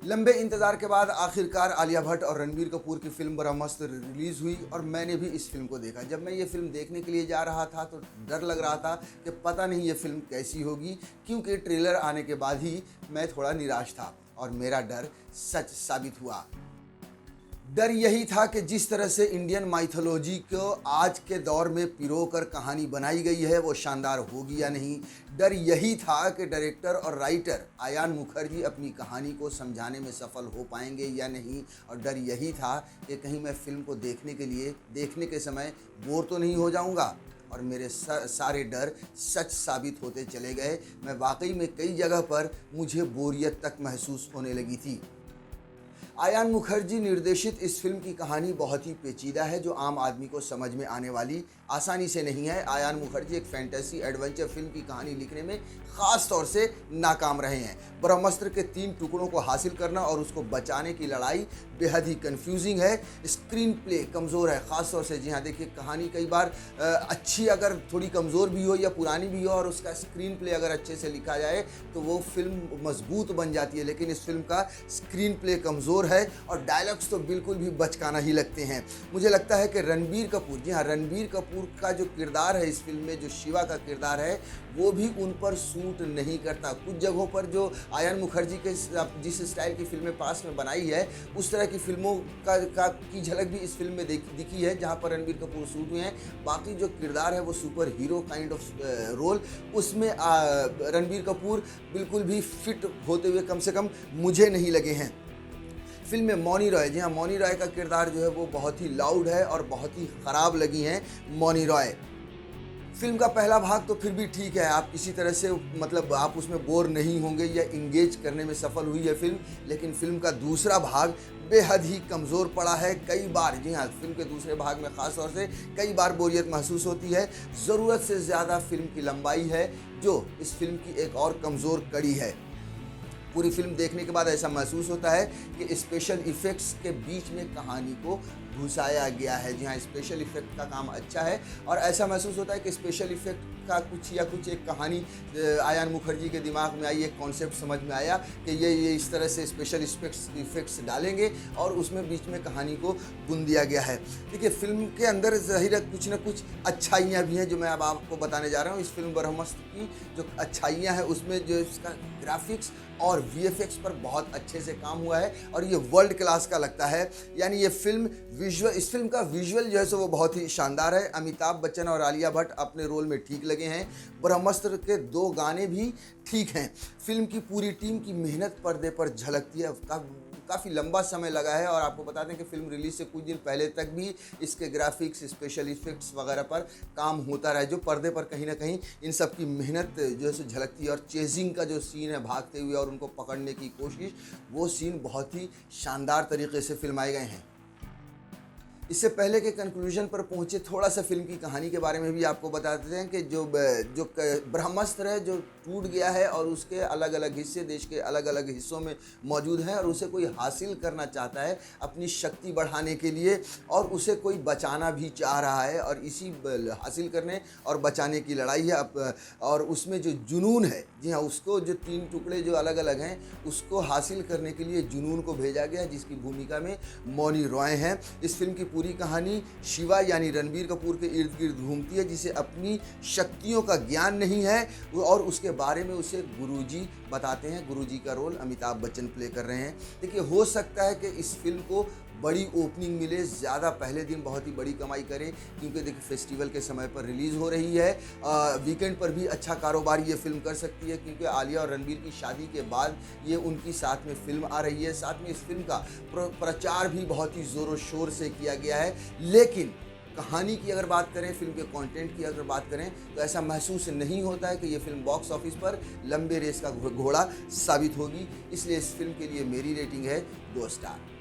लंबे इंतजार के बाद आखिरकार आलिया भट्ट और रणबीर कपूर की फिल्म ब्रह्मास्त्र रिलीज हुई और मैंने भी इस फिल्म को देखा। जब मैं ये फिल्म देखने के लिए जा रहा था तो डर लग रहा था कि पता नहीं ये फिल्म कैसी होगी, क्योंकि ट्रेलर आने के बाद ही मैं थोड़ा निराश था और मेरा डर सच साबित हुआ। डर यही था कि जिस तरह से इंडियन माइथोलॉजी को आज के दौर में पिरोकर कहानी बनाई गई है वो शानदार होगी या नहीं। डर यही था कि डायरेक्टर और राइटर आयान मुखर्जी अपनी कहानी को समझाने में सफल हो पाएंगे या नहीं। और डर यही था कि कहीं मैं फिल्म को देखने के समय बोर तो नहीं हो जाऊंगा। और मेरे सारे डर सच साबित होते चले गए। मैं वाकई में कई जगह पर मुझे बोरियत तक महसूस होने लगी थी। आयान मुखर्जी निर्देशित इस फिल्म की कहानी बहुत ही पेचीदा है, जो आम आदमी को समझ में आने वाली आसानी से नहीं है। आयान मुखर्जी एक फैंटेसी एडवेंचर फिल्म की कहानी लिखने में ख़ास तौर से नाकाम रहे हैं। ब्रह्मास्त्र के 3 टुकड़ों को हासिल करना और उसको बचाने की लड़ाई बेहद ही कंफ्यूजिंग है। स्क्रीन प्ले कमज़ोर है ख़ास तौर से। जी हाँ, देखिए, कहानी कई बार अच्छी अगर थोड़ी कमज़ोर भी हो या पुरानी भी हो और उसका स्क्रीन प्ले अगर अच्छे से लिखा जाए तो वो फिल्म मजबूत बन जाती है। लेकिन इस फिल्म का स्क्रीन प्ले कमज़ोर है और डायलॉग्स तो बिल्कुल भी बचकाना ही लगते हैं। मुझे लगता है कि रणबीर कपूर, जी हाँ, रणबीर कपूर का जो किरदार है इस फिल्म में, जो शिवा का किरदार है, वो भी उन पर सूट नहीं करता। कुछ जगहों पर जो आयान मुखर्जी के जिस स्टाइल की फिल्में पास में बनाई है उस तरह की फिल्मों की झलक भी इस फिल्म में दिखी है, जहाँ पर रणबीर कपूर सूट हुए हैं। बाकी जो किरदार है वो super hero kind of role, उसमें रणबीर कपूर बिल्कुल भी फिट होते हुए कम से कम मुझे नहीं लगे हैं। फिल्म में मौनी रॉय, जी हाँ, मौनी रॉय का किरदार जो है वो बहुत ही लाउड है और बहुत ही ख़राब लगी हैं मौनी रॉय। फिल्म का पहला भाग तो फिर भी ठीक है, आप किसी तरह से मतलब आप उसमें बोर नहीं होंगे या इंगेज करने में सफल हुई है फिल्म। लेकिन फिल्म का दूसरा भाग बेहद ही कमज़ोर पड़ा है। कई बार, जी हाँ, फिल्म के दूसरे भाग में ख़ास तौर से कई बार बोरियत महसूस होती है। ज़रूरत से ज़्यादा फिल्म की लंबाई है, जो इस फिल्म की एक और कमज़ोर कड़ी है। पूरी फिल्म देखने के बाद ऐसा महसूस होता है कि स्पेशल इफ़ेक्ट्स के बीच में कहानी को घुसाया गया है। जी हाँ, स्पेशल इफ़ेक्ट का काम अच्छा है और ऐसा महसूस होता है कि स्पेशल इफ़ेक्ट का कुछ एक कहानी आयान मुखर्जी के दिमाग में आई, एक कॉन्सेप्ट समझ में आया कि ये इस तरह से स्पेशल इफ़ेक्ट्स डालेंगे और उसमें बीच में कहानी को बुन दिया गया है। देखिए, फिल्म के अंदर ज़ाहिर है कुछ न कुछ अच्छाइयाँ भी हैं जो मैं अब आपको बताने जा रहा हूँ। इस फिल्म ब्रह्मास्त्र की जो अच्छाइयाँ हैं उसमें जो इसका ग्राफिक्स और वीएफएक्स पर बहुत अच्छे से काम हुआ है और ये वर्ल्ड क्लास का लगता है। यानी ये फिल्म इस फिल्म का विजुअल जो है सो वो बहुत ही शानदार है। अमिताभ बच्चन और आलिया भट्ट अपने रोल में ठीक लगे हैं। ब्रह्मास्त्र के 2 गाने भी ठीक हैं। फिल्म की पूरी टीम की मेहनत पर्दे पर झलकती है। काफ़ी लंबा समय लगा है और आपको बता दें कि फिल्म रिलीज से कुछ दिन पहले तक भी इसके ग्राफिक्स, स्पेशल इफेक्ट्स वगैरह पर काम होता रहा है, जो पर्दे पर कहीं ना कहीं इन सब की मेहनत जो है झलकती है। और चेजिंग का जो सीन है, भागते हुए और उनको पकड़ने की कोशिश, वो सीन बहुत ही शानदार तरीके से फिल्माए गए हैं। इससे पहले के कंक्लूजन पर पहुंचे, थोड़ा सा फिल्म की कहानी के बारे में भी आपको बता देते हैं कि जो ब्रह्मास्त्र है जो टूट गया है और उसके अलग अलग हिस्से देश के अलग अलग हिस्सों में मौजूद हैं और उसे कोई हासिल करना चाहता है अपनी शक्ति बढ़ाने के लिए और उसे कोई बचाना भी चाह रहा है और इसी हासिल करने और बचाने की लड़ाई है। और उसमें जो जुनून है, जी हाँ, उसको जो 3 टुकड़े जो अलग अलग हैं उसको हासिल करने के लिए जुनून को भेजा गया, जिसकी भूमिका में मौनी रॉय हैं। इस फिल्म की पूरी कहानी शिवा यानी रणबीर कपूर के इर्द गिर्द घूमती है, जिसे अपनी शक्तियों का ज्ञान नहीं है और उसके बारे में उसे गुरुजी बताते हैं। गुरुजी का रोल अमिताभ बच्चन प्ले कर रहे हैं। देखिए, हो सकता है कि इस फिल्म को बड़ी ओपनिंग मिले, ज़्यादा पहले दिन बहुत ही बड़ी कमाई करे, क्योंकि देखिए फेस्टिवल के समय पर रिलीज़ हो रही है। वीकेंड पर भी अच्छा कारोबार ये फिल्म कर सकती है, क्योंकि आलिया और रणबीर की शादी के बाद ये उनकी साथ में फिल्म आ रही है। साथ में इस फिल्म का प्रचार भी बहुत ही ज़ोरों शोर से किया गया है। लेकिन कहानी की अगर बात करें, फिल्म के कंटेंट की अगर बात करें, तो ऐसा महसूस नहीं होता है कि ये फिल्म बॉक्स ऑफिस पर लंबे रेस का घोड़ा साबित होगी। इसलिए इस फिल्म के लिए मेरी रेटिंग है 2 स्टार।